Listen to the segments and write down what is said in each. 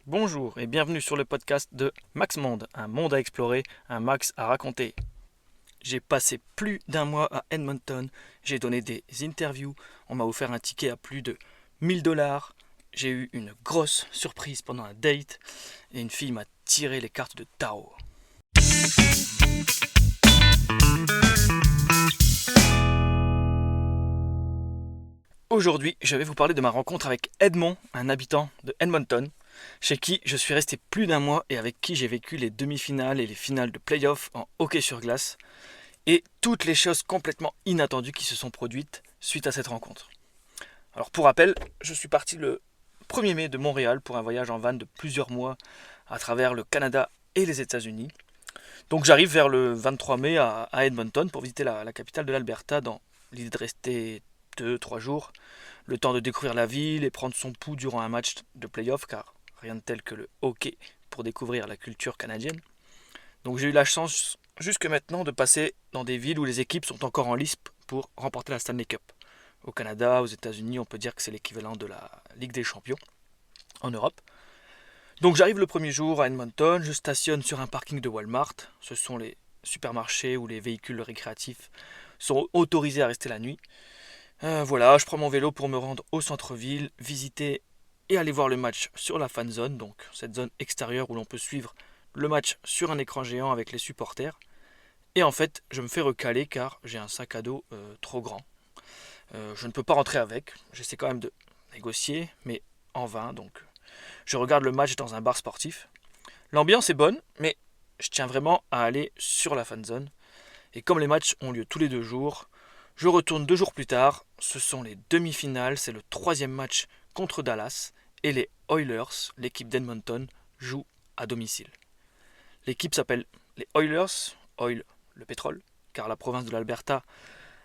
Bonjour et bienvenue sur le podcast de Max Monde, un monde à explorer, un Max à raconter. J'ai passé plus d'un mois à Edmonton, j'ai donné des interviews, on m'a offert un ticket à plus de 1000 $, j'ai eu une grosse surprise pendant un date et une fille m'a tiré les cartes de Tao. Aujourd'hui, je vais vous parler de ma rencontre avec Edmond, un habitant de Edmonton, chez qui je suis resté plus d'un mois et avec qui j'ai vécu les demi-finales et les finales de playoff en hockey sur glace, et toutes les choses complètement inattendues qui se sont produites suite à cette rencontre. Alors pour rappel, je suis parti le 1er mai de Montréal pour un voyage en van de plusieurs mois à travers le Canada et les États-Unis. Donc j'arrive vers le 23 mai à Edmonton pour visiter la capitale de l'Alberta dans l'idée de rester 2-3 jours, le temps de découvrir la ville et prendre son pouls durant un match de playoff, car rien de tel que le hockey pour découvrir la culture canadienne. Donc j'ai eu la chance jusque maintenant de passer dans des villes où les équipes sont encore en lice pour remporter la Stanley Cup. Au Canada, aux États-Unis, on peut dire que c'est l'équivalent de la Ligue des Champions en Europe. Donc j'arrive le premier jour à Edmonton, je stationne sur un parking de Walmart. Ce sont les supermarchés où les véhicules récréatifs sont autorisés à rester la nuit. Voilà, je prends mon vélo pour me rendre au centre-ville, visiter et aller voir le match sur la fan zone, donc cette zone extérieure où l'on peut suivre le match sur un écran géant avec les supporters. Et en fait, je me fais recaler car j'ai un sac à dos trop grand. Je ne peux pas rentrer avec, j'essaie quand même de négocier, mais en vain, donc je regarde le match dans un bar sportif. L'ambiance est bonne, mais je tiens vraiment à aller sur la fan zone. Et comme les matchs ont lieu tous les 2 jours, je retourne 2 jours plus tard. Ce sont les demi-finales, c'est le troisième match contre Dallas. Et les Oilers, l'équipe d'Edmonton, jouent à domicile. L'équipe s'appelle les Oilers, oil le pétrole, car la province de l'Alberta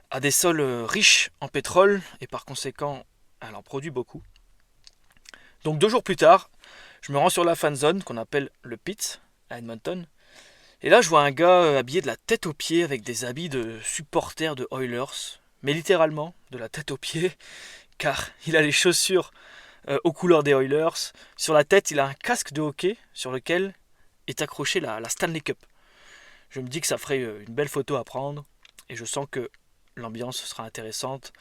a des sols riches en pétrole et par conséquent elle en produit beaucoup. Donc 2 jours plus tard, je me rends sur la fan zone qu'on appelle le pit à Edmonton. Et là je vois un gars habillé de la tête aux pieds avec des habits de supporter de Oilers, mais littéralement de la tête aux pieds, car il a les chaussures aux couleurs des Oilers. Sur la tête, il a un casque de hockey sur lequel est accrochée la Stanley Cup. Je me dis que ça ferait une belle photo à prendre et je sens que l'ambiance sera intéressante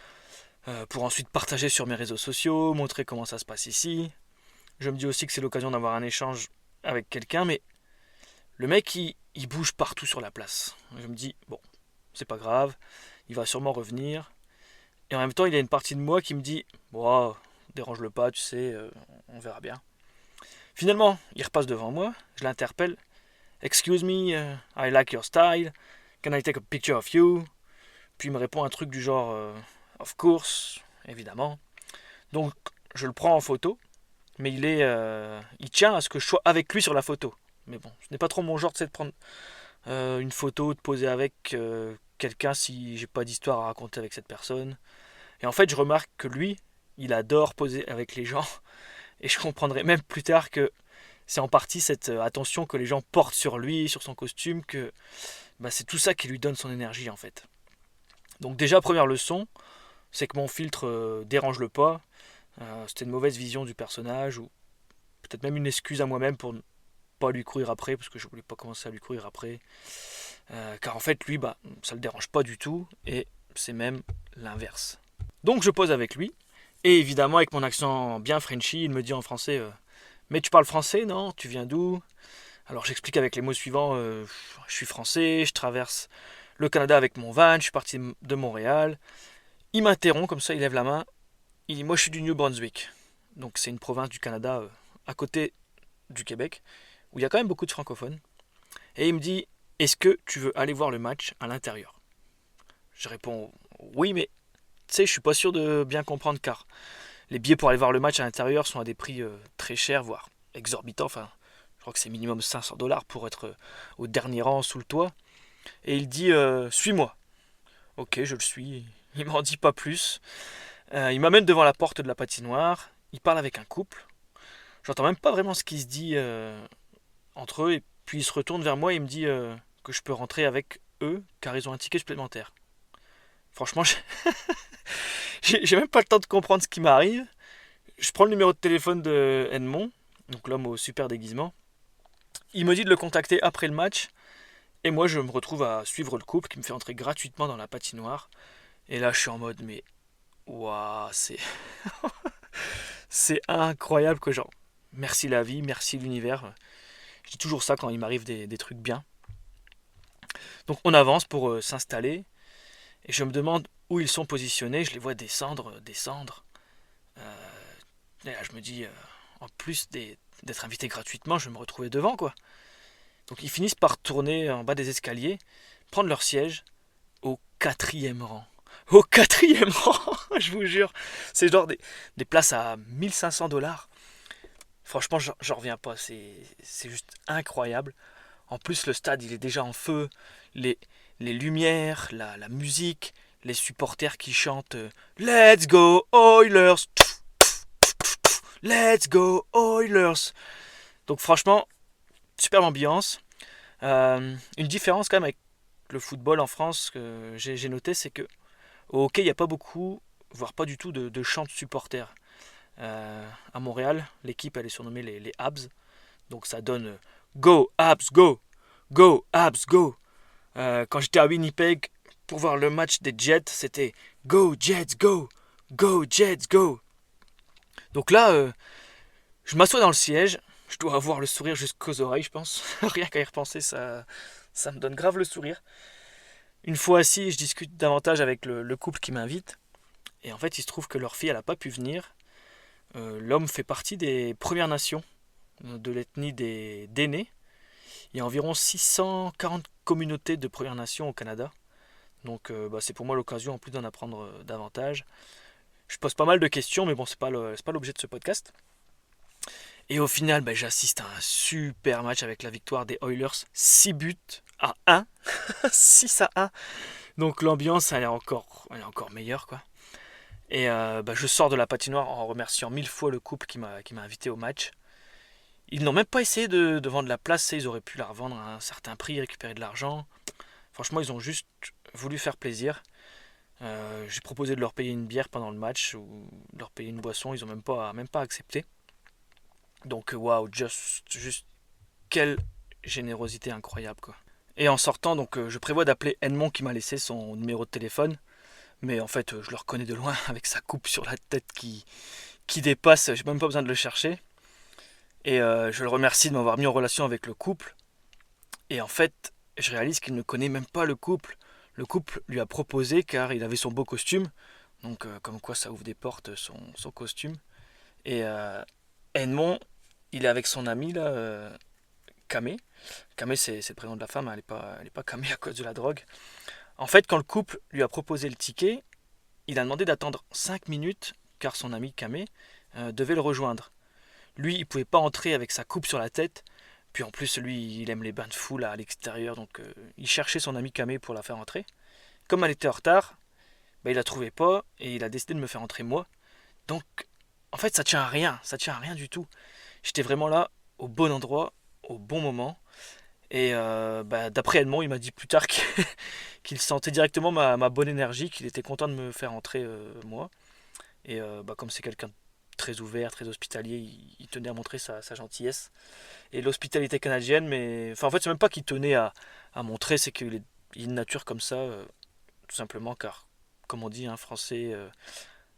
pour ensuite partager sur mes réseaux sociaux, montrer comment ça se passe ici. Je me dis aussi que c'est l'occasion d'avoir un échange avec quelqu'un, mais le mec il bouge partout sur la place. Je me dis, bon, c'est pas grave, il va sûrement revenir. Et en même temps, il y a une partie de moi qui me dit, wow, dérange-le pas, tu sais, on verra bien. Finalement, il repasse devant moi, je l'interpelle. Excuse me, I like your style. Can I take a picture of you? Puis il me répond un truc du genre of course, évidemment. Donc je le prends en photo, mais il tient à ce que je sois avec lui sur la photo. Mais bon, ce n'est pas trop mon genre de prendre une photo, de poser avec quelqu'un si j'ai pas d'histoire à raconter avec cette personne. Et en fait, je remarque que lui, il adore poser avec les gens. Et je comprendrai même plus tard que c'est en partie cette attention que les gens portent sur lui, sur son costume, que c'est tout ça qui lui donne son énergie en fait. Donc déjà, première leçon, c'est que mon filtre dérange le pas. C'était une mauvaise vision du personnage, ou peut-être même une excuse à moi-même pour ne pas lui courir après, parce que je voulais pas commencer à lui courir après. Car en fait, lui, ça le dérange pas du tout, et c'est même l'inverse. Donc je pose avec lui, et évidemment, avec mon accent bien Frenchy, il me dit en français mais tu parles français, non? Tu viens d'où? Alors j'explique avec les mots suivants je suis français, je traverse le Canada avec mon van, je suis parti de Montréal. Il m'interrompt comme ça, il lève la main. Il dit moi je suis du New Brunswick. Donc c'est une province du Canada à côté du Québec, où il y a quand même beaucoup de francophones. Et il me dit est-ce que tu veux aller voir le match à l'intérieur? Je réponds oui, mais tu sais, je suis pas sûr de bien comprendre car les billets pour aller voir le match à l'intérieur sont à des prix très chers, voire exorbitants. Enfin, je crois que c'est minimum 500 $ pour être au dernier rang sous le toit. Et il dit suis-moi. Ok, je le suis. Il m'en dit pas plus. Il m'amène devant la porte de la patinoire. Il parle avec un couple. J'entends même pas vraiment ce qui se dit entre eux. Et puis il se retourne vers moi et il me dit que je peux rentrer avec eux car ils ont un ticket supplémentaire. Franchement, j'ai même pas le temps de comprendre ce qui m'arrive. Je prends le numéro de téléphone de Edmond donc l'homme au super déguisement. Il me dit de le contacter après le match. Et moi, je me retrouve à suivre le couple qui me fait entrer gratuitement dans la patinoire. Et là, je suis en mode, mais waouh, c'est incroyable que genre, merci la vie, merci l'univers. Je dis toujours ça quand il m'arrive des trucs bien. Donc on avance pour s'installer. Et je me demande où ils sont positionnés. Je les vois descendre, descendre. Et là, je me dis, en plus d'être invité gratuitement, je vais me retrouver devant, quoi. Donc ils finissent par tourner en bas des escaliers, prendre leur siège au quatrième rang. Au quatrième rang, je vous jure. C'est genre des places à 1500 $. Franchement, j'en reviens pas. C'est juste incroyable. En plus, le stade, il est déjà en feu. Les, les lumières, la musique, les supporters qui chantent Let's go Oilers! Let's go Oilers! Donc franchement, superbe ambiance. Une différence quand même avec le football en France que j'ai noté, c'est que au hockey, il n'y a pas beaucoup, voire pas du tout de chants de supporters. À Montréal, l'équipe elle est surnommée les Habs, donc ça donne Go Habs Go, Go Habs Go. Quand j'étais à Winnipeg pour voir le match des Jets, c'était Go Jets Go, Go Jets Go. Donc là, je m'assois dans le siège, je dois avoir le sourire jusqu'aux oreilles, je pense. Rien qu'à y repenser, ça me donne grave le sourire. Une fois assis, je discute davantage avec le couple qui m'invite. Et en fait, il se trouve que leur fille, elle n'a pas pu venir. L'homme fait partie des Premières Nations, de l'ethnie des Dénés. Il y a environ 640 communautés de Premières Nations au Canada. Donc c'est pour moi l'occasion en plus d'en apprendre davantage. Je pose pas mal de questions, mais bon, c'est pas l'objet de ce podcast. Et au final, j'assiste à un super match avec la victoire des Oilers, 6 buts à 1. 6 à 1. Donc l'ambiance, elle est encore meilleure, quoi. Et je sors de la patinoire en remerciant 1000 fois le couple qui m'a invité au match. Ils n'ont même pas essayé de vendre la place, ils auraient pu la revendre à un certain prix, récupérer de l'argent. Franchement, ils ont juste voulu faire plaisir. J'ai proposé de leur payer une bière pendant le match ou de leur payer une boisson, ils n'ont même pas accepté. Donc waouh, juste quelle générosité incroyable, quoi. Et en sortant, donc je prévois d'appeler Edmond qui m'a laissé son numéro de téléphone. Mais en fait, je le reconnais de loin avec sa coupe sur la tête qui dépasse. J'ai même pas besoin de le chercher. Et je le remercie de m'avoir mis en relation avec le couple. Et en fait, je réalise qu'il ne connaît même pas le couple. Le couple lui a proposé car il avait son beau costume. Donc comme quoi ça ouvre des portes, son costume. Et Edmond, il est avec son ami là, Kamé. Kamé, c'est le prénom de la femme, hein, elle est pas Kamé à cause de la drogue. En fait, quand le couple lui a proposé le ticket, il a demandé d'attendre 5 minutes car son ami Kamé devait le rejoindre. Lui, il pouvait pas entrer avec sa coupe sur la tête. Puis en plus, lui, il aime les bains de foule à l'extérieur, donc il cherchait son ami Kamé pour la faire entrer. Comme elle était en retard, il la trouvait pas et il a décidé de me faire entrer moi. Donc, en fait, ça tient à rien du tout. J'étais vraiment là, au bon endroit, au bon moment. Et d'après Edmond, il m'a dit plus tard qu'il sentait directement ma bonne énergie, qu'il était content de me faire entrer moi. Et comme c'est quelqu'un de très ouvert, très hospitalier, il tenait à montrer sa gentillesse. Et l'hospitalité canadienne, mais enfin en fait c'est même pas qu'il tenait à montrer, c'est qu'il est une nature comme ça, tout simplement car, comme on dit, un Français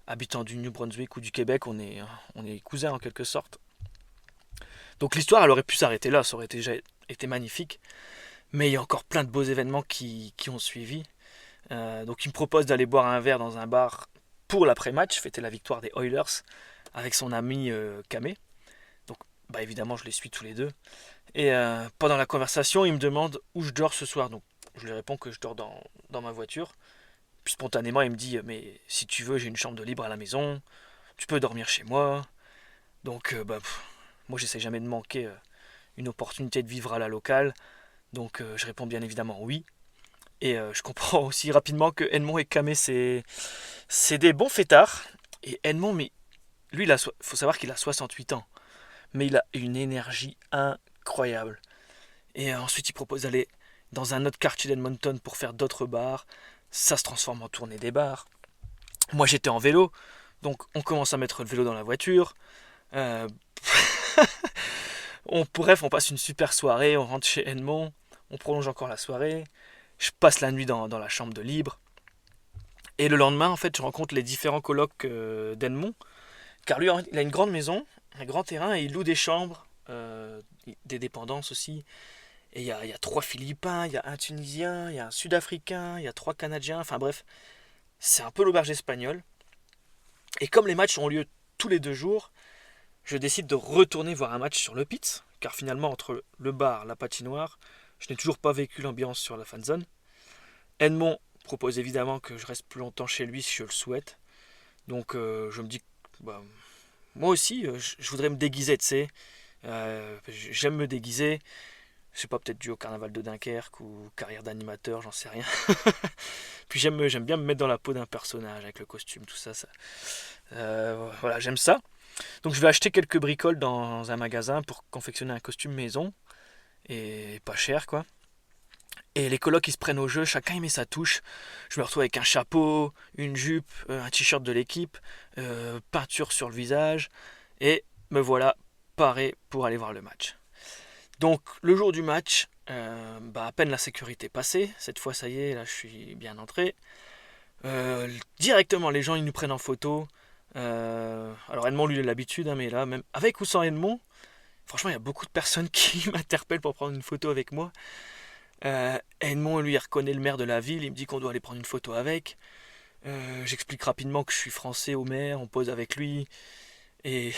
habitant du New Brunswick ou du Québec, on est cousins en quelque sorte. Donc l'histoire, elle aurait pu s'arrêter là, ça aurait déjà été magnifique. Mais il y a encore plein de beaux événements qui ont suivi. Donc il me propose d'aller boire un verre dans un bar pour l'après-match, fêter la victoire des Oilers avec son ami Kamé. Donc évidemment je les suis tous les deux. Et pendant la conversation il me demande où je dors ce soir. Donc je lui réponds que je dors dans ma voiture. Puis spontanément il me dit mais si tu veux j'ai une chambre de libre à la maison, tu peux dormir chez moi. Donc moi j'essaie jamais de manquer une opportunité de vivre à la locale. Donc je réponds bien évidemment oui. Et je comprends aussi rapidement que Edmond et Kamé, c'est des bons fêtards. Et Edmond, mais lui, faut savoir qu'il a 68 ans. Mais il a une énergie incroyable. Et ensuite, il propose d'aller dans un autre quartier d'Edmonton pour faire d'autres bars. Ça se transforme en tournée des bars. Moi, j'étais en vélo. Donc, on commence à mettre le vélo dans la voiture. Bref, on passe une super soirée, on rentre chez Edmond, on prolonge encore la soirée, je passe la nuit dans la chambre de libre. Et le lendemain, en fait, je rencontre les différents colocs d'Edmond, car lui, il a une grande maison, un grand terrain, et il loue des chambres, des dépendances aussi. Et il y a 3 Philippins, il y a un Tunisien, il y a un Sud-Africain, il y a 3 Canadiens, enfin bref, c'est un peu l'auberge espagnole. Et comme les matchs ont lieu tous les 2 jours, je décide de retourner voir un match sur le Pitts, car finalement, entre le bar, la patinoire, je n'ai toujours pas vécu l'ambiance sur la fanzone. Edmond propose évidemment que je reste plus longtemps chez lui si je le souhaite. Donc je me dis, bah, moi aussi, je voudrais me déguiser, tu sais. J'aime me déguiser. Je sais pas, peut-être dû au carnaval de Dunkerque ou carrière d'animateur, j'en sais rien. Puis j'aime bien me mettre dans la peau d'un personnage avec le costume, tout ça. Voilà, j'aime ça. Donc je vais acheter quelques bricoles dans un magasin pour confectionner un costume maison. Et pas cher, quoi. Et les colocs ils se prennent au jeu, chacun y met sa touche. Je me retrouve avec un chapeau, une jupe, un t-shirt de l'équipe, peinture sur le visage. Et me voilà paré pour aller voir le match. Donc le jour du match, à peine la sécurité passée, cette fois ça y est, là je suis bien entré. Directement les gens ils nous prennent en photo. Alors Edmond lui il a l'habitude, hein, mais là même avec ou sans Edmond, franchement il y a beaucoup de personnes qui m'interpellent pour prendre une photo avec moi. Edmond lui il reconnaît le maire de la ville, il me dit qu'on doit aller prendre une photo avec. J'explique rapidement que je suis français au maire, on pose avec lui. Et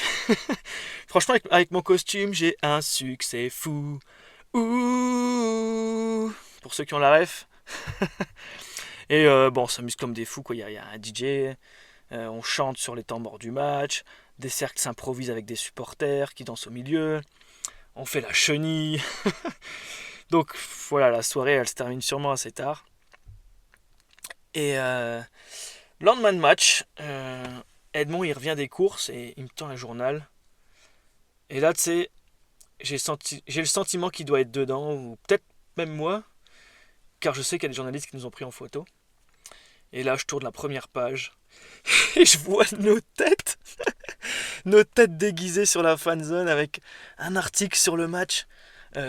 franchement, avec mon costume, j'ai un succès fou. Ouh, pour ceux qui ont la ref. Et bon, on s'amuse comme des fous, quoi. Il y a un DJ, on chante sur les temps morts du match, des cercles s'improvisent avec des supporters qui dansent au milieu, on fait la chenille. Donc voilà, la soirée, elle se termine sûrement assez tard. Et lendemain de match, Edmond, il revient des courses et il me tend un journal. Et là, tu sais, j'ai le sentiment qu'il doit être dedans, ou peut-être même moi, car je sais qu'il y a des journalistes qui nous ont pris en photo. Et là, je tourne la première page et je vois nos têtes déguisées sur la fanzone avec un article sur le match,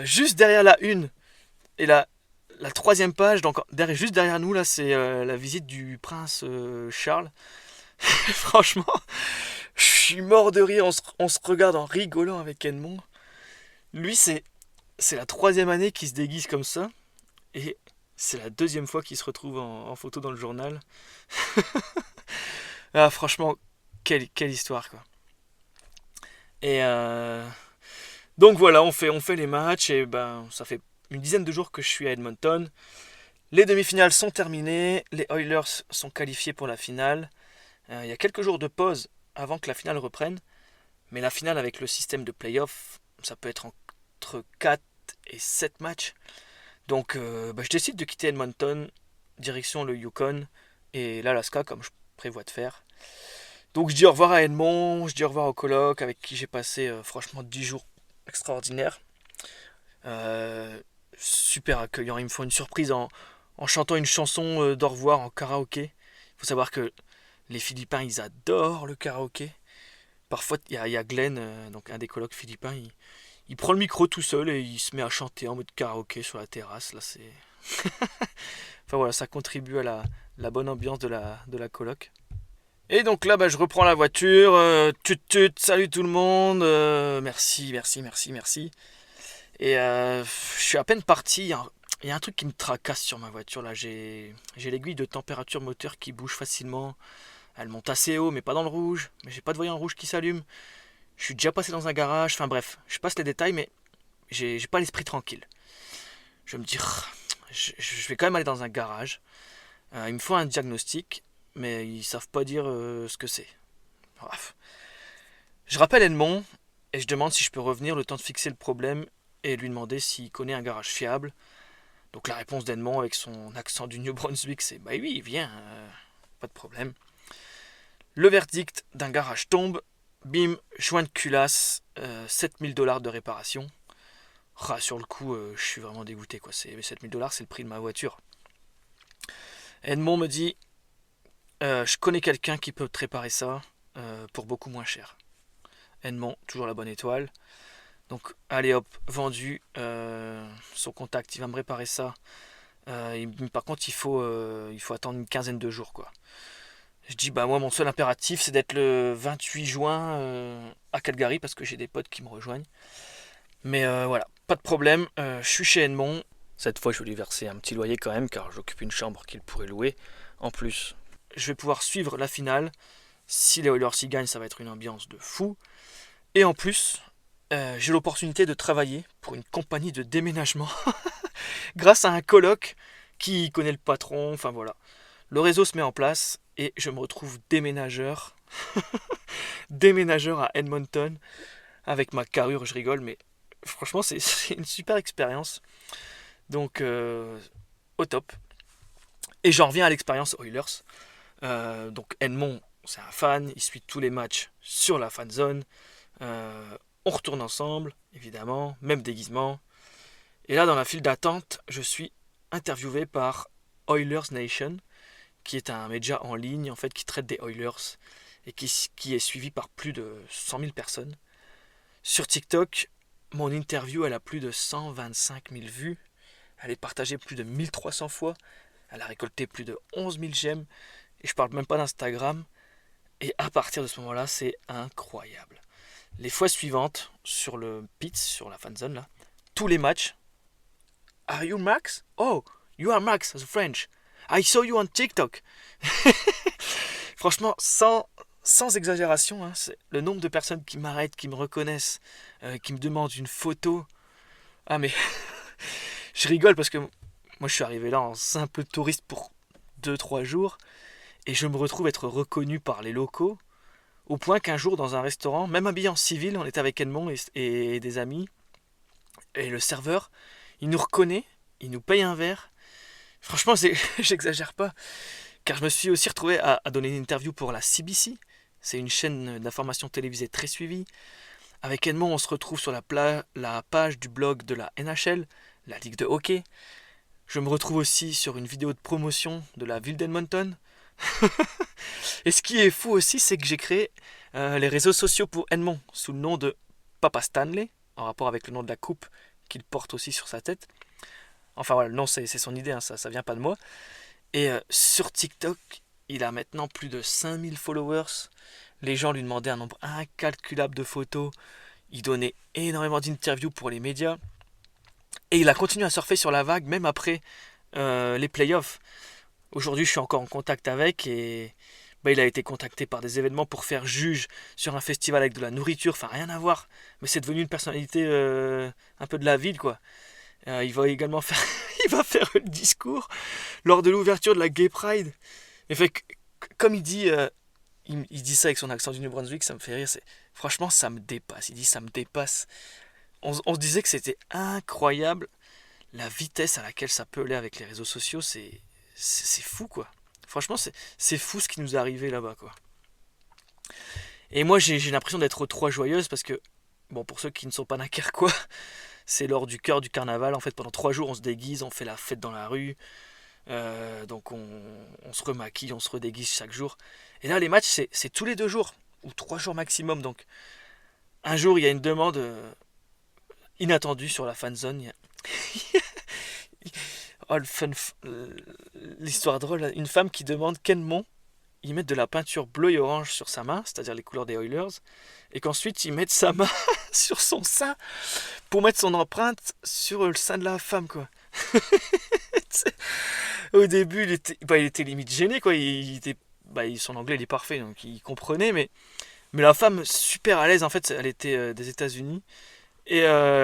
juste derrière la une. Et la troisième page, donc juste derrière nous, là, c'est la visite du prince Charles. Franchement, je suis mort de rire, on se regarde en rigolant avec Edmond. Lui, c'est la 3e année qu'il se déguise comme ça. Et c'est la 2e fois qu'il se retrouve en photo dans le journal. Ah, franchement, quelle histoire, quoi. Et donc voilà, on fait les matchs. Et ben, ça fait une dizaine de jours que je suis à Edmonton. Les demi-finales sont terminées. Les Oilers sont qualifiés pour la finale. Il y a quelques jours de pause avant que la finale reprenne. Mais la finale avec le système de playoff, ça peut être entre 4 et 7 matchs. Donc je décide de quitter Edmonton, direction le Yukon et l'Alaska comme je prévois de faire. Donc je dis au revoir à Edmond, je dis au revoir au coloc avec qui j'ai passé franchement 10 jours extraordinaires. Super accueillant, ils me font une surprise en chantant une chanson d'au revoir en karaoké. Il faut savoir que les Philippins ils adorent le karaoké. Parfois il y a Glenn, donc un des colocs philippins, il prend le micro tout seul et il se met à chanter en mode karaoké sur la terrasse. Là, c'est. Enfin voilà, ça contribue à la bonne ambiance de la coloc. Et donc là, je reprends la voiture. Salut tout le monde. Merci, merci, merci, merci. Et je suis à peine parti. Il y a un truc qui me tracasse sur ma voiture. Là, j'ai l'aiguille de température moteur qui bouge facilement. Elle monte assez haut, mais pas dans le rouge. Mais j'ai pas de voyant rouge qui s'allume. Je suis déjà passé dans un garage, enfin bref, je passe les détails, mais j'ai pas l'esprit tranquille. Je me dis, je vais quand même aller dans un garage. Il me faut un diagnostic, mais ils savent pas dire ce que c'est. Bref. Je rappelle Edmond et je demande si je peux revenir le temps de fixer le problème et lui demander s'il connaît un garage fiable. Donc la réponse d'Edmond avec son accent du New Brunswick, c'est bah oui, viens, pas de problème. Le verdict d'un garage tombe. Bim, joint de culasse, 7 000 $ de réparation. Sur le coup, je suis vraiment dégoûté, quoi. 7 000 $, c'est le prix de ma voiture. Edmond me dit, je connais quelqu'un qui peut te réparer ça pour beaucoup moins cher. Edmond, toujours la bonne étoile. Donc allez hop, vendu. Son contact, il va me réparer ça. Par contre, il faut attendre une quinzaine de jours, quoi. Je dis, bah moi, mon seul impératif, c'est d'être le 28 juin à Calgary, parce que j'ai des potes qui me rejoignent. Mais voilà, pas de problème. Je suis chez Edmond. Cette fois, je vais lui verser un petit loyer quand même, car j'occupe une chambre qu'il pourrait louer. En plus, je vais pouvoir suivre la finale. Si les Oilers y gagnent, ça va être une ambiance de fou. Et en plus, j'ai l'opportunité de travailler pour une compagnie de déménagement grâce à un coloc qui connaît le patron. Enfin voilà, le réseau se met en place et je me retrouve déménageur, déménageur à Edmonton avec ma carrure. Je rigole, mais franchement, c'est une super expérience. Donc, au top. Et j'en reviens à l'expérience Oilers. Donc Edmond, c'est un fan, il suit tous les matchs sur la fan zone. On retourne ensemble, évidemment, même déguisement. Et là, dans la file d'attente, je suis interviewé par Oilers Nation, qui est un média en ligne en fait qui traite des Oilers et qui est suivi par plus de 100 000 personnes. Sur TikTok, mon interview elle a plus de 125 000 vues. Elle est partagée plus de 1300 fois. Elle a récolté plus de 11 000 j'aime. Et je parle même pas d'Instagram. Et à partir de ce moment-là, c'est incroyable. Les fois suivantes, sur le pit, sur la fanzone, là, tous les matchs. Are you Max? Oh, you are Max, the French. I saw you on TikTok. Franchement, sans exagération, hein, c'est le nombre de personnes qui m'arrêtent, qui me reconnaissent, qui me demandent une photo. Ah mais, je rigole parce que moi je suis arrivé là en simple touriste pour 2-3 jours. Et je me retrouve être reconnu par les locaux. Au point qu'un jour, dans un restaurant, même habillé en civil, on était avec Edmond et des amis. Et le serveur, il nous reconnaît, il nous paye un verre. Franchement, j'exagère pas. Car je me suis aussi retrouvé à donner une interview pour la CBC. C'est une chaîne d'information télévisée très suivie. Avec Edmond, on se retrouve sur la page du blog de la NHL, la Ligue de hockey. Je me retrouve aussi sur une vidéo de promotion de la ville d'Edmonton. Et ce qui est fou aussi, c'est que j'ai créé les réseaux sociaux pour Edmond sous le nom de Papa Stanley, en rapport avec le nom de la coupe qu'il porte aussi sur sa tête. Enfin voilà, le nom c'est son idée, hein, ça vient pas de moi. Et sur TikTok, il a maintenant plus de 5000 followers. Les gens lui demandaient un nombre incalculable de photos. Il donnait énormément d'interviews pour les médias. Et il a continué à surfer sur la vague même après les playoffs. Aujourd'hui, je suis encore en contact avec et il a été contacté par des événements pour faire juge sur un festival avec de la nourriture. Enfin, rien à voir. Mais c'est devenu une personnalité un peu de la ville, quoi. Il va également faire, il va faire le discours lors de l'ouverture de la Gay Pride. Et fait, comme il dit ça avec son accent du New Brunswick, ça me fait rire. Franchement, ça me dépasse. Il dit ça me dépasse. On se disait que c'était incroyable la vitesse à laquelle ça peut aller avec les réseaux sociaux. C'est fou, quoi. Franchement, c'est fou ce qui nous est arrivé là-bas, quoi. Et moi, j'ai l'impression d'être trop joyeuse parce que, bon, pour ceux qui ne sont pas dunkerquois, c'est lors du cœur du carnaval. En fait, pendant 3 jours, on se déguise, on fait la fête dans la rue. Donc, on se remaquille, on se redéguise chaque jour. Et là, les matchs, c'est tous les 2 jours, ou 3 jours maximum. Donc, un jour, il y a une demande inattendue sur la fanzone. Oh, l'histoire drôle, une femme qui demande qu'Edmond y mette de la peinture bleue et orange sur sa main, c'est-à-dire les couleurs des Oilers, et qu'ensuite il mette sa main sur son sein pour mettre son empreinte sur le sein de la femme, quoi. Au début, il était limite gêné, quoi. Son anglais il est parfait, donc il comprenait, mais la femme super à l'aise, en fait, elle était des États-Unis. Et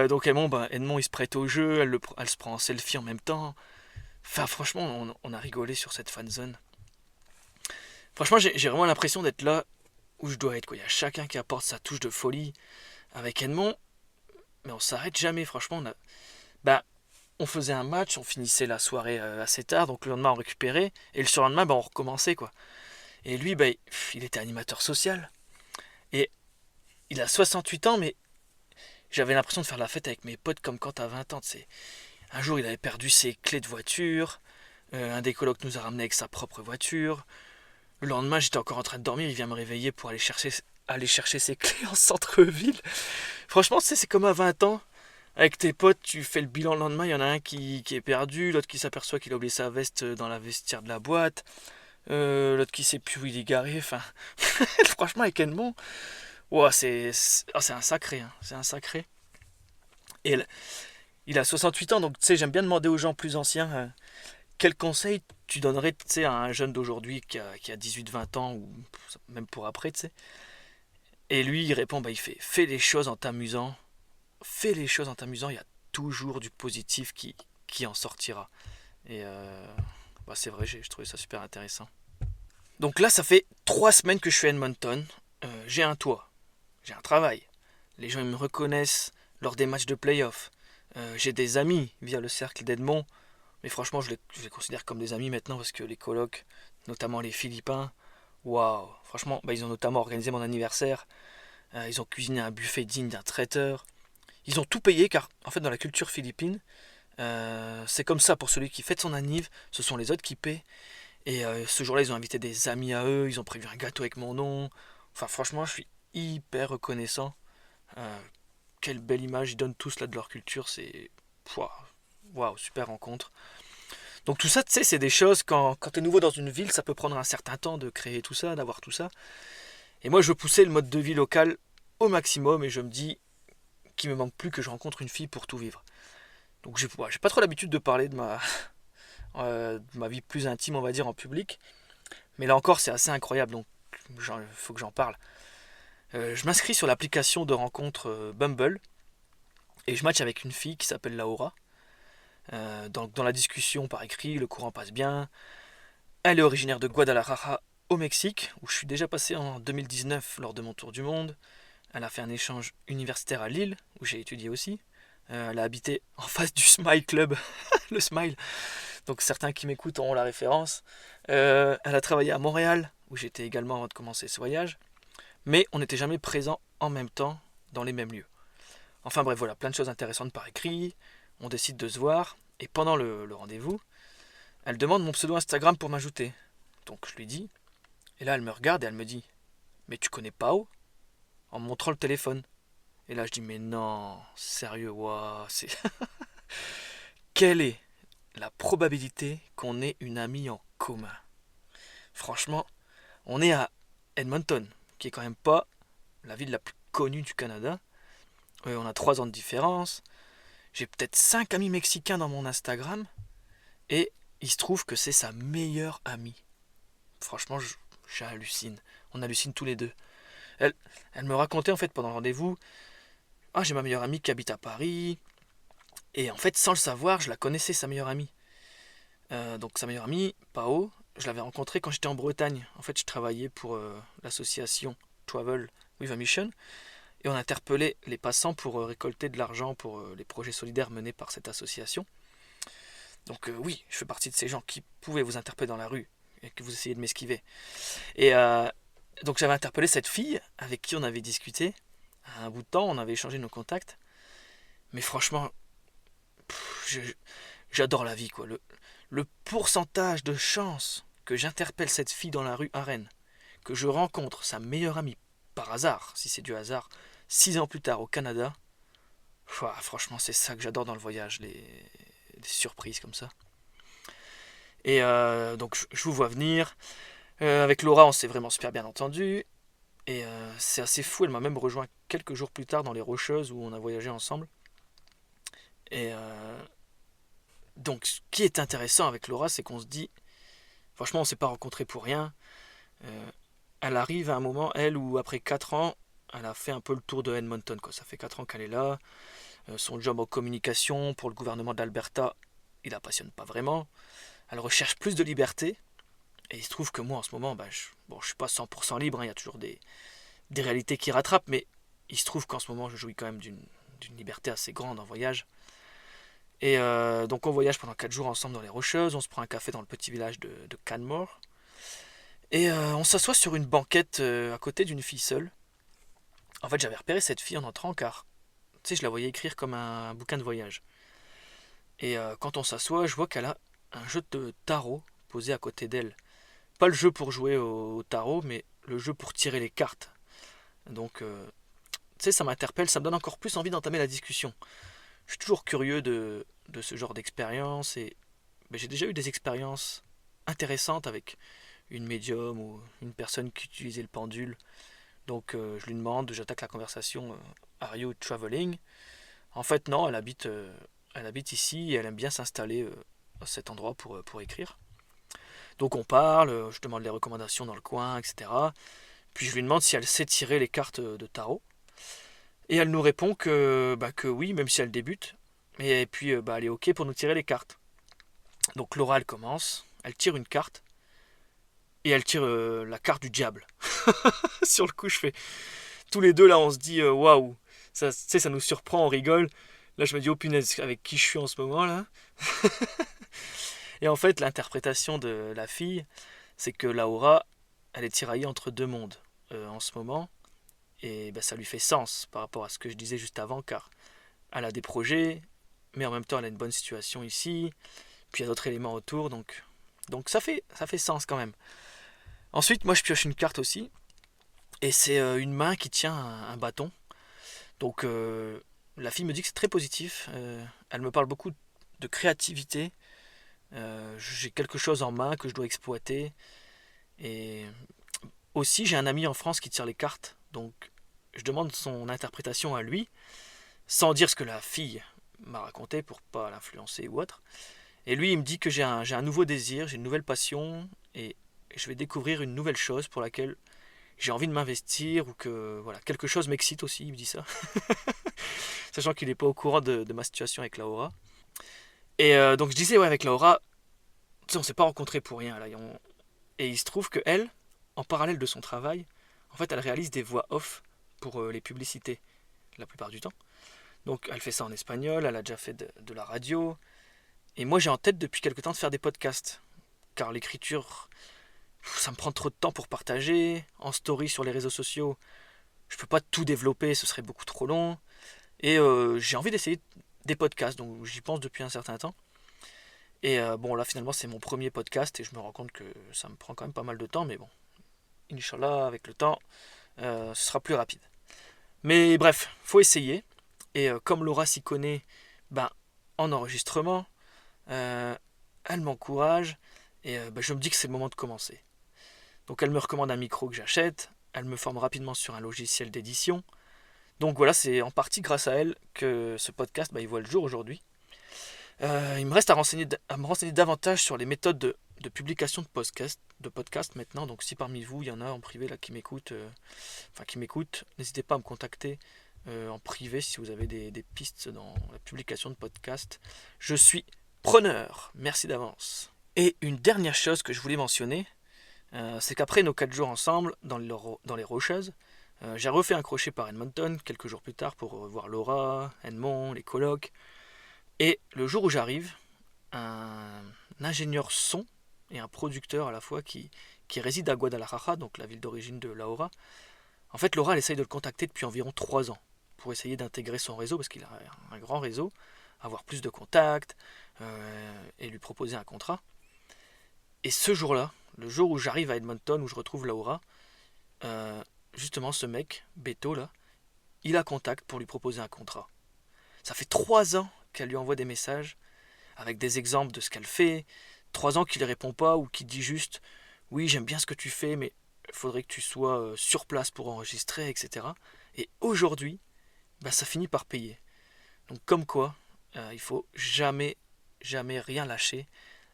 donc Edmond il se prête au jeu, elle se prend en selfie en même temps. Enfin franchement on a rigolé sur cette fanzone. Franchement j'ai vraiment l'impression d'être là où je dois être, quoi. Il y a chacun qui apporte sa touche de folie avec Edmond. Mais on s'arrête jamais, franchement. On faisait un match, on finissait la soirée assez tard, donc le lendemain on récupérait. Et le surlendemain on recommençait, quoi. Et lui il était animateur social. Et il a 68 ans, mais j'avais l'impression de faire la fête avec mes potes comme quand t'as 20 ans. Un jour, il avait perdu ses clés de voiture. Un des colocs nous a ramené avec sa propre voiture. Le lendemain, j'étais encore en train de dormir. Il vient me réveiller pour aller chercher aller chercher ses clés en centre-ville. Franchement, c'est comme à 20 ans. Avec tes potes, tu fais le bilan le lendemain, il y en a un qui est perdu, l'autre qui s'aperçoit qu'il a oublié sa veste dans la vestiaire de la boîte, l'autre qui sait plus où il est garé, enfin... Franchement, avec Edmond, ouah, c'est un sacré, hein, c'est un sacré. Et il a 68 ans, donc tu sais, j'aime bien demander aux gens plus anciens, quel conseil tu donnerais, tu sais, à un jeune d'aujourd'hui qui a 18-20 ans, ou même pour après, tu sais. Et lui, il répond, bah, il fait, fais les choses en t'amusant, fais les choses en t'amusant, il y a toujours du positif qui en sortira. Et bah, c'est vrai, je trouvais ça super intéressant. Donc là, ça fait 3 semaines que je suis à Edmonton. J'ai un toit, j'ai un travail. Les gens ils me reconnaissent lors des matchs de playoff. J'ai des amis via le cercle d'Edmond. Mais franchement, je les considère comme des amis maintenant parce que les colocs, notamment les Philippins, waouh, franchement, bah, ils ont notamment organisé mon anniversaire. Ils ont cuisiné un buffet digne d'un traiteur. Ils ont tout payé car, en fait, dans la culture philippine, c'est comme ça pour celui qui fête son anniv, ce sont les autres qui paient. Et ce jour-là, ils ont invité des amis à eux, ils ont prévu un gâteau avec mon nom. Enfin, franchement, je suis hyper reconnaissant. Euh, Quelle belle image ils donnent tous là de leur culture, c'est... Waouh, super rencontre. Donc tout ça, tu sais, c'est des choses, quand tu es nouveau dans une ville, ça peut prendre un certain temps de créer tout ça, d'avoir tout ça. Et moi, je veux pousser le mode de vie local au maximum et je me dis qu'il me manque plus que je rencontre une fille pour tout vivre. Donc j'ai pas trop l'habitude de parler de ma vie plus intime, on va dire, en public. Mais là encore, c'est assez incroyable, donc il faut que j'en parle. Je m'inscris sur l'application de rencontre Bumble et je match avec une fille qui s'appelle Laura. Dans la discussion par écrit, le courant passe bien. Elle est originaire de Guadalajara au Mexique, où je suis déjà passé en 2019 lors de mon tour du monde. Elle a fait un échange universitaire à Lille, où j'ai étudié aussi. Elle a habité en face du Smile Club, le Smile. Donc certains qui m'écoutent auront la référence. Elle a travaillé à Montréal, où j'étais également avant de commencer ce voyage. Mais on n'était jamais présents en même temps dans les mêmes lieux. Enfin bref, voilà, plein de choses intéressantes par écrit. On décide de se voir. Et pendant le rendez-vous, elle demande mon pseudo Instagram pour m'ajouter. Donc je lui dis. Et là, elle me regarde et elle me dit, mais tu connais Pao? En me montrant le téléphone. Et là, je dis, mais non, sérieux, waouh, c'est... Quelle est la probabilité qu'on ait une amie en commun? Franchement, on est à Edmonton, qui est quand même pas la ville la plus connue du Canada. On a 3 ans de différence. J'ai peut-être 5 amis mexicains dans mon Instagram. Et il se trouve que c'est sa meilleure amie. Franchement, j'hallucine. On hallucine tous les deux. Elle, elle me racontait en fait pendant le rendez-vous, ah, j'ai ma meilleure amie qui habite à Paris. Et en fait, sans le savoir, je la connaissais, sa meilleure amie. Donc sa meilleure amie, Pao, je l'avais rencontrée quand j'étais en Bretagne. En fait, je travaillais pour l'association Travel with a Mission. Et on interpellait les passants pour récolter de l'argent pour les projets solidaires menés par cette association. Donc oui, je fais partie de ces gens qui pouvaient vous interpeller dans la rue et que vous essayez de m'esquiver. Et donc j'avais interpellé cette fille avec qui on avait discuté. À un bout de temps, on avait échangé nos contacts. Mais franchement, j'adore la vie, quoi. Le pourcentage de chances que j'interpelle cette fille dans la rue à Rennes, que je rencontre sa meilleure amie par hasard, si c'est du hasard, 6 ans plus tard au Canada, franchement, c'est ça que j'adore dans le voyage, les surprises comme ça. Et donc, je vous vois venir. Avec Laura, on s'est vraiment super bien entendu. Et c'est assez fou, elle m'a même rejoint quelques jours plus tard dans les Rocheuses où on a voyagé ensemble. Et donc, ce qui est intéressant avec Laura, c'est qu'on se dit, franchement, on s'est pas rencontrés pour rien. Elle arrive à un moment, elle, où après 4 ans, elle a fait un peu le tour de Edmonton, quoi. Ça fait 4 ans qu'elle est là. Son job en communication pour le gouvernement d'Alberta, il la passionne pas vraiment. Elle recherche plus de liberté. Et il se trouve que moi, en ce moment, je suis pas 100% libre, hein, il y a toujours des réalités qui rattrapent, mais il se trouve qu'en ce moment, je jouis quand même d'une liberté assez grande en voyage. Et donc on voyage pendant 4 jours ensemble dans les Rocheuses, on se prend un café dans le petit village de Canmore, et on s'assoit sur une banquette à côté d'une fille seule. En fait, j'avais repéré cette fille en entrant, car tu sais, je la voyais écrire comme un bouquin de voyage. Et quand on s'assoit, je vois qu'elle a un jeu de tarot posé à côté d'elle. Pas le jeu pour jouer au tarot, mais le jeu pour tirer les cartes. Donc, tu sais, ça m'interpelle, ça me donne encore plus envie d'entamer la discussion. Je suis toujours curieux de ce genre d'expérience et ben, j'ai déjà eu des expériences intéressantes avec une médium ou une personne qui utilisait le pendule. Donc je lui demande, j'attaque la conversation, Are you traveling? En fait non, elle habite ici et elle aime bien s'installer à cet endroit pour écrire. Donc on parle, je demande les recommandations dans le coin, etc. Puis je lui demande si elle sait tirer les cartes de tarot. Et elle nous répond que oui, même si elle débute. Et puis elle est ok pour nous tirer les cartes. Donc Laura elle commence, elle tire une carte et elle tire la carte du diable. Sur le coup je fais, tous les deux là on se dit waouh, ça, tu sais, ça nous surprend, on rigole. Là je me dis oh punaise, avec qui je suis en ce moment là. Et en fait l'interprétation de la fille, c'est que Laura, elle est tiraillée entre deux mondes en ce moment. Et ça lui fait sens par rapport à ce que je disais juste avant, car elle a des projets, mais en même temps elle a une bonne situation ici, puis il y a d'autres éléments autour, donc ça fait sens quand même. Ensuite moi je pioche une carte aussi, et c'est une main qui tient un bâton. Donc la fille me dit que c'est très positif. Elle me parle beaucoup de créativité. J'ai quelque chose en main que je dois exploiter. Et aussi j'ai un ami en France qui tire les cartes. Donc je demande son interprétation à lui, sans dire ce que la fille m'a raconté pour pas l'influencer ou autre. Et lui il me dit que j'ai un nouveau désir, j'ai une nouvelle passion. Et je vais découvrir une nouvelle chose pour laquelle j'ai envie de m'investir ou que voilà, quelque chose m'excite aussi, il me dit ça. Sachant qu'il n'est pas au courant de ma situation avec Laura. Et donc je disais, ouais, avec Laura, tu sais, on s'est pas rencontrés pour rien. Là, et il se trouve que elle, en parallèle de son travail, en fait, elle réalise des voix off pour les publicités, la plupart du temps. Donc elle fait ça en espagnol, elle a déjà fait de la radio. Et moi j'ai en tête depuis quelque temps de faire des podcasts. Car l'écriture, ça me prend trop de temps pour partager. En story sur les réseaux sociaux, je peux pas tout développer, ce serait beaucoup trop long. Et j'ai envie d'essayer des podcasts, donc j'y pense depuis un certain temps. Et bon, là finalement c'est mon premier podcast et je me rends compte que ça me prend quand même pas mal de temps, mais bon, Inch'Allah, avec le temps, ce sera plus rapide. Mais bref, faut essayer. Et comme Laura s'y connaît, ben, en enregistrement, elle m'encourage et je me dis que c'est le moment de commencer. Donc elle me recommande un micro que j'achète, elle me forme rapidement sur un logiciel d'édition. Donc voilà, c'est en partie grâce à elle que ce podcast il voit le jour aujourd'hui. Il me reste à me renseigner davantage sur les méthodes de publication de podcast maintenant. Donc si parmi vous, il y en a en privé là, qui m'écoutent, n'hésitez pas à me contacter en privé si vous avez des pistes dans la publication de podcast. Je suis preneur. Merci d'avance. Et une dernière chose que je voulais mentionner, c'est qu'après nos 4 jours ensemble dans les Rocheuses, j'ai refait un crochet par Edmonton quelques jours plus tard pour voir Laura, Edmond, les colocs. Et le jour où j'arrive, un ingénieur son et un producteur à la fois qui réside à Guadalajara, donc la ville d'origine de Laura. En fait, Laura elle essaye de le contacter depuis environ 3 ans pour essayer d'intégrer son réseau parce qu'il a un grand réseau, avoir plus de contacts et lui proposer un contrat. Et ce jour-là, le jour où j'arrive à Edmonton, où je retrouve Laura, justement ce mec, Beto là, il a contact pour lui proposer un contrat. Ça fait 3 ans qu'elle lui envoie des messages avec des exemples de ce qu'elle fait. 3 ans qu'il ne répond pas ou qu'il dit juste oui j'aime bien ce que tu fais mais il faudrait que tu sois sur place pour enregistrer, etc. Et aujourd'hui, ça finit par payer. Donc comme quoi, il faut jamais rien lâcher.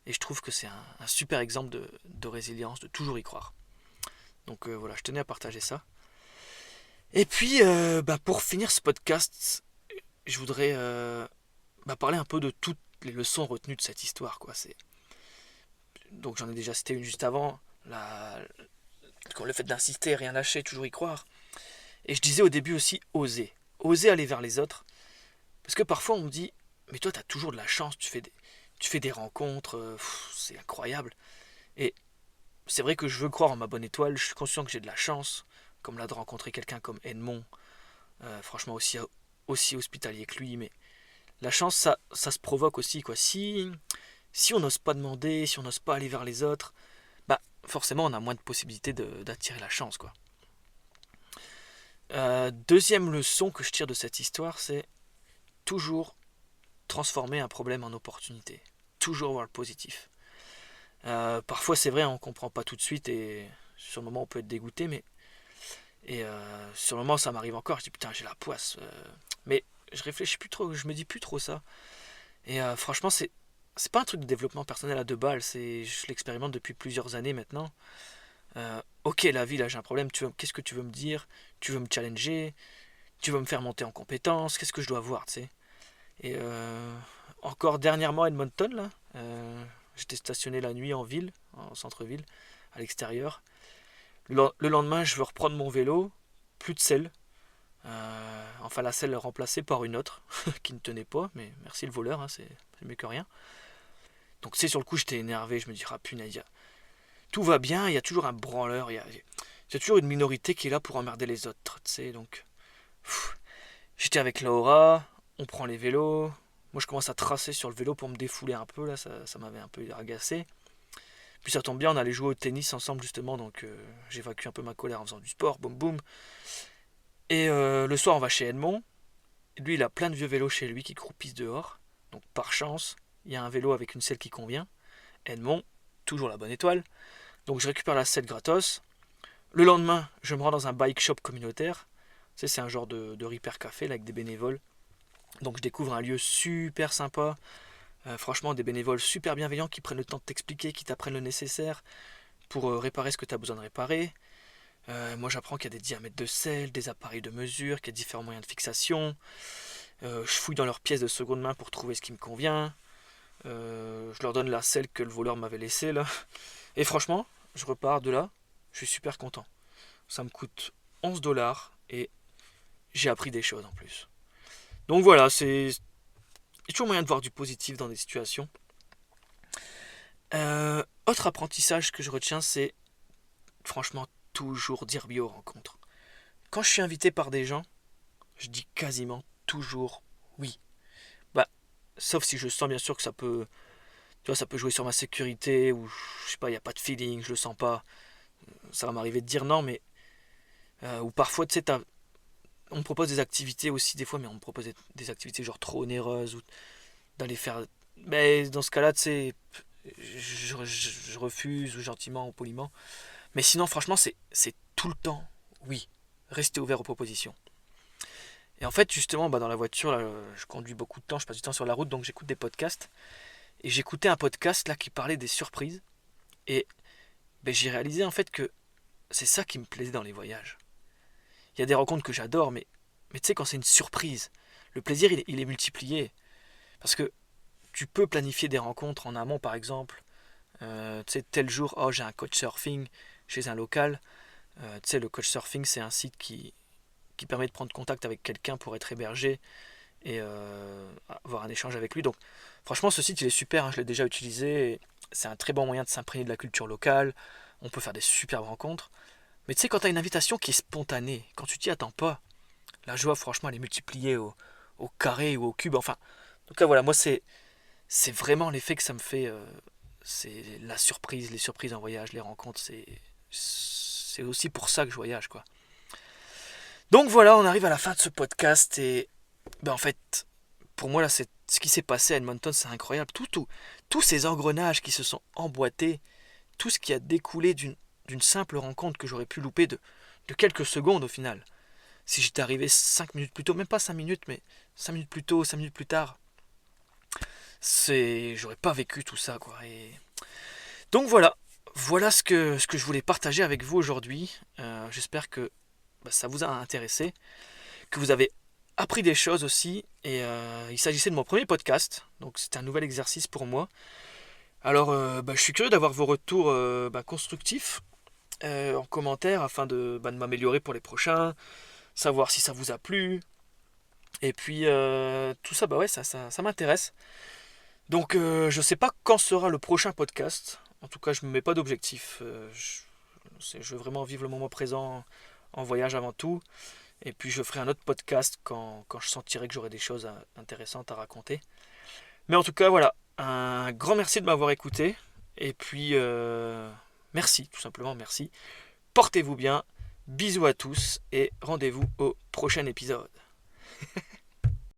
Et je trouve que c'est un super exemple de résilience, de toujours y croire. Donc voilà, je tenais à partager ça. Et puis, pour finir ce podcast, je voudrais parler un peu de toutes les leçons retenues de cette histoire. Donc j'en ai déjà cité une juste avant, le fait d'insister, rien lâcher, toujours y croire. Et je disais au début aussi, oser. Oser aller vers les autres. Parce que parfois on me dit, mais toi t'as toujours de la chance, tu fais des rencontres, c'est incroyable. Et c'est vrai que je veux croire en ma bonne étoile, je suis conscient que j'ai de la chance, comme là de rencontrer quelqu'un comme Edmond, franchement aussi hospitalier que lui, mais la chance ça se provoque aussi. Si on n'ose pas demander, si on n'ose pas aller vers les autres, forcément on a moins de possibilités d'attirer la chance. Deuxième leçon que je tire de cette histoire, c'est toujours transformer un problème en opportunité. Toujours voir le positif. Parfois c'est vrai, on comprend pas tout de suite et sur le moment on peut être dégoûté, mais sur le moment ça m'arrive encore, je dis putain j'ai la poisse. Mais je réfléchis plus trop, je me dis plus trop ça. Et franchement c'est pas un truc de développement personnel à deux balles, je l'expérimente depuis plusieurs années maintenant. Ok la vie là j'ai un problème, qu'est-ce que tu veux me dire? Tu veux me challenger? Tu veux me faire monter en compétences? Qu'est-ce que je dois voir, tu sais? Et encore dernièrement à Edmonton là, j'étais stationné la nuit en ville, en centre-ville, à l'extérieur. Le lendemain, je veux reprendre mon vélo, plus de selle. Enfin, la selle remplacée par une autre qui ne tenait pas, mais merci le voleur, hein, c'est mieux que rien. Donc, tu sais, sur le coup, j'étais énervé. Je me dis, ah punaise, tout va bien, il y a toujours un branleur, il y a toujours une minorité qui est là pour emmerder les autres, tu sais. Donc, j'étais avec Laura, on prend les vélos. Moi, je commence à tracer sur le vélo pour me défouler un peu, là, ça m'avait un peu agacé. Puis ça tombe bien, on allait jouer au tennis ensemble justement, donc j'évacue un peu ma colère en faisant du sport, boum boum. Et le soir, on va chez Edmond. Lui, il a plein de vieux vélos chez lui qui croupissent dehors. Donc par chance, il y a un vélo avec une selle qui convient. Edmond, toujours la bonne étoile. Donc je récupère la selle gratos. Le lendemain, je me rends dans un bike shop communautaire. Tu sais, c'est un genre de repair café là, avec des bénévoles. Donc je découvre un lieu super sympa. Franchement, des bénévoles super bienveillants qui prennent le temps de t'expliquer, qui t'apprennent le nécessaire pour réparer ce que tu as besoin de réparer. Moi, j'apprends qu'il y a des diamètres de selle, des appareils de mesure, qu'il y a différents moyens de fixation. Je fouille dans leurs pièces de seconde main pour trouver ce qui me convient. Je leur donne la selle que le voleur m'avait laissée là. Et franchement, je repars de là, je suis super content. Ça me coûte 11$ et j'ai appris des choses en plus. Donc voilà, il y a toujours moyen de voir du positif dans des situations. Autre apprentissage que je retiens, c'est franchement toujours dire oui aux rencontres. Quand je suis invité par des gens, je dis quasiment toujours oui. Bah, sauf si je sens bien sûr que ça peut jouer sur ma sécurité ou je sais pas, il n'y a pas de feeling, je le sens pas. Ça va m'arriver de dire non, mais ou parfois tu sais, on me propose des activités aussi des fois, mais on me propose des activités genre trop onéreuses ou d'aller faire. Mais dans ce cas-là, tu sais, je refuse ou gentiment ou poliment. Mais sinon, franchement, c'est tout le temps oui. Restez ouvert aux propositions. Et en fait, justement, dans la voiture, là, je conduis beaucoup de temps, je passe du temps sur la route, donc j'écoute des podcasts. Et j'écoutais un podcast là qui parlait des surprises. Et j'ai réalisé en fait que c'est ça qui me plaisait dans les voyages. Il y a des rencontres que j'adore, mais tu sais, quand c'est une surprise, le plaisir il est multiplié. Parce que tu peux planifier des rencontres en amont, par exemple. Tu sais, tel jour, oh, j'ai un coach surfing chez un local. Tu sais, le coach surfing, c'est un site qui permet de prendre contact avec quelqu'un pour être hébergé et avoir un échange avec lui. Donc, franchement, ce site, il est super, hein, je l'ai déjà utilisé. C'est un très bon moyen de s'imprégner de la culture locale. On peut faire des superbes rencontres. Mais tu sais, quand tu as une invitation qui est spontanée, quand tu t'y attends pas, la joie, franchement, elle est multipliée au carré ou au cube. Enfin, donc là, voilà, moi, c'est vraiment l'effet que ça me fait. C'est la surprise, les surprises en voyage, les rencontres. C'est aussi pour ça que je voyage, quoi. Donc voilà, on arrive à la fin de ce podcast et en fait, pour moi là, ce qui s'est passé à Edmonton, c'est incroyable. Tous ces engrenages qui se sont emboîtés, tout ce qui a découlé d'une simple rencontre que j'aurais pu louper de quelques secondes au final. Si j'étais arrivé 5 minutes plus tôt, même pas 5 minutes, mais 5 minutes plus tôt, 5 minutes plus tard, j'aurais pas vécu tout ça, quoi. Et donc voilà ce que je voulais partager avec vous aujourd'hui. J'espère que ça vous a intéressé, que vous avez appris des choses aussi. Et il s'agissait de mon premier podcast, donc c'était un nouvel exercice pour moi. Alors je suis curieux d'avoir vos retours constructifs en commentaire afin de m'améliorer pour les prochains, savoir si ça vous a plu. Et puis tout ça, ouais, ça m'intéresse. Donc je sais pas quand sera le prochain podcast. En tout cas, je me mets pas d'objectif. Je veux vraiment vivre le moment présent en voyage avant tout. Et puis je ferai un autre podcast quand je sentirai que j'aurai des choses intéressantes à raconter. Mais en tout cas, voilà. Un grand merci de m'avoir écouté. Et puis, merci, tout simplement, merci. Portez-vous bien. Bisous à tous et rendez-vous au prochain épisode.